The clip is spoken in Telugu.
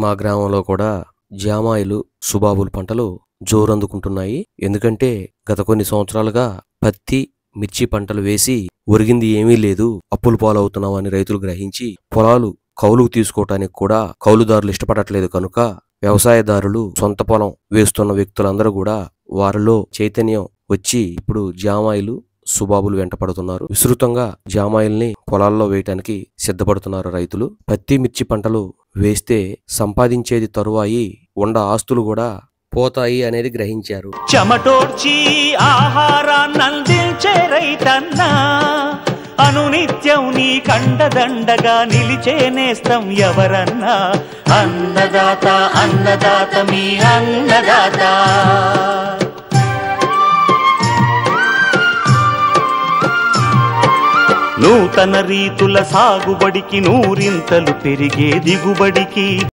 మా గ్రామంలో కూడా జామాయిలు, సుబాబుల్ పంటలు జోరందుకుంటున్నాయి. ఎందుకంటే గత కొన్ని సంవత్సరాలుగా పత్తి, మిర్చి పంటలు వేసి ఒరిగింది ఏమీ లేదు, అప్పులు పాలవుతున్నామని రైతులు గ్రహించి పొలాలు కౌలుకు తీసుకోవటానికి కూడా కౌలుదారులు ఇష్టపడట్లేదు కనుక వ్యవసాయదారులు సొంత పొలం వేస్తున్న వ్యక్తులందరూ కూడా వారిలో చైతన్యం వచ్చి ఇప్పుడు జామాయిలు, సుబాబులు వెంట పడుతున్నారు. విస్తృతంగా జామాయిల్ని పొలాల్లో వేయటానికి సిద్ధపడుతున్నారు రైతులు. పత్తి, మిర్చి పంటలు వేస్తే సంపాదించేది తరువాయి ఉండ ఆస్తులు కూడా పోతాయి అనేది గ్రహించారు. చెమటోడ్చి ఆహారాన్నందించే రైతన్నా, అనునిత్యం నీ కండదండగా నిలిచే నేస్తం ఎవరన్నా. అన్నదాత అన్నదాత మీ అన్నదాత. నూతన రీతుల సాగుబడికి, నూరింతలు పెరిగే దిగుబడికి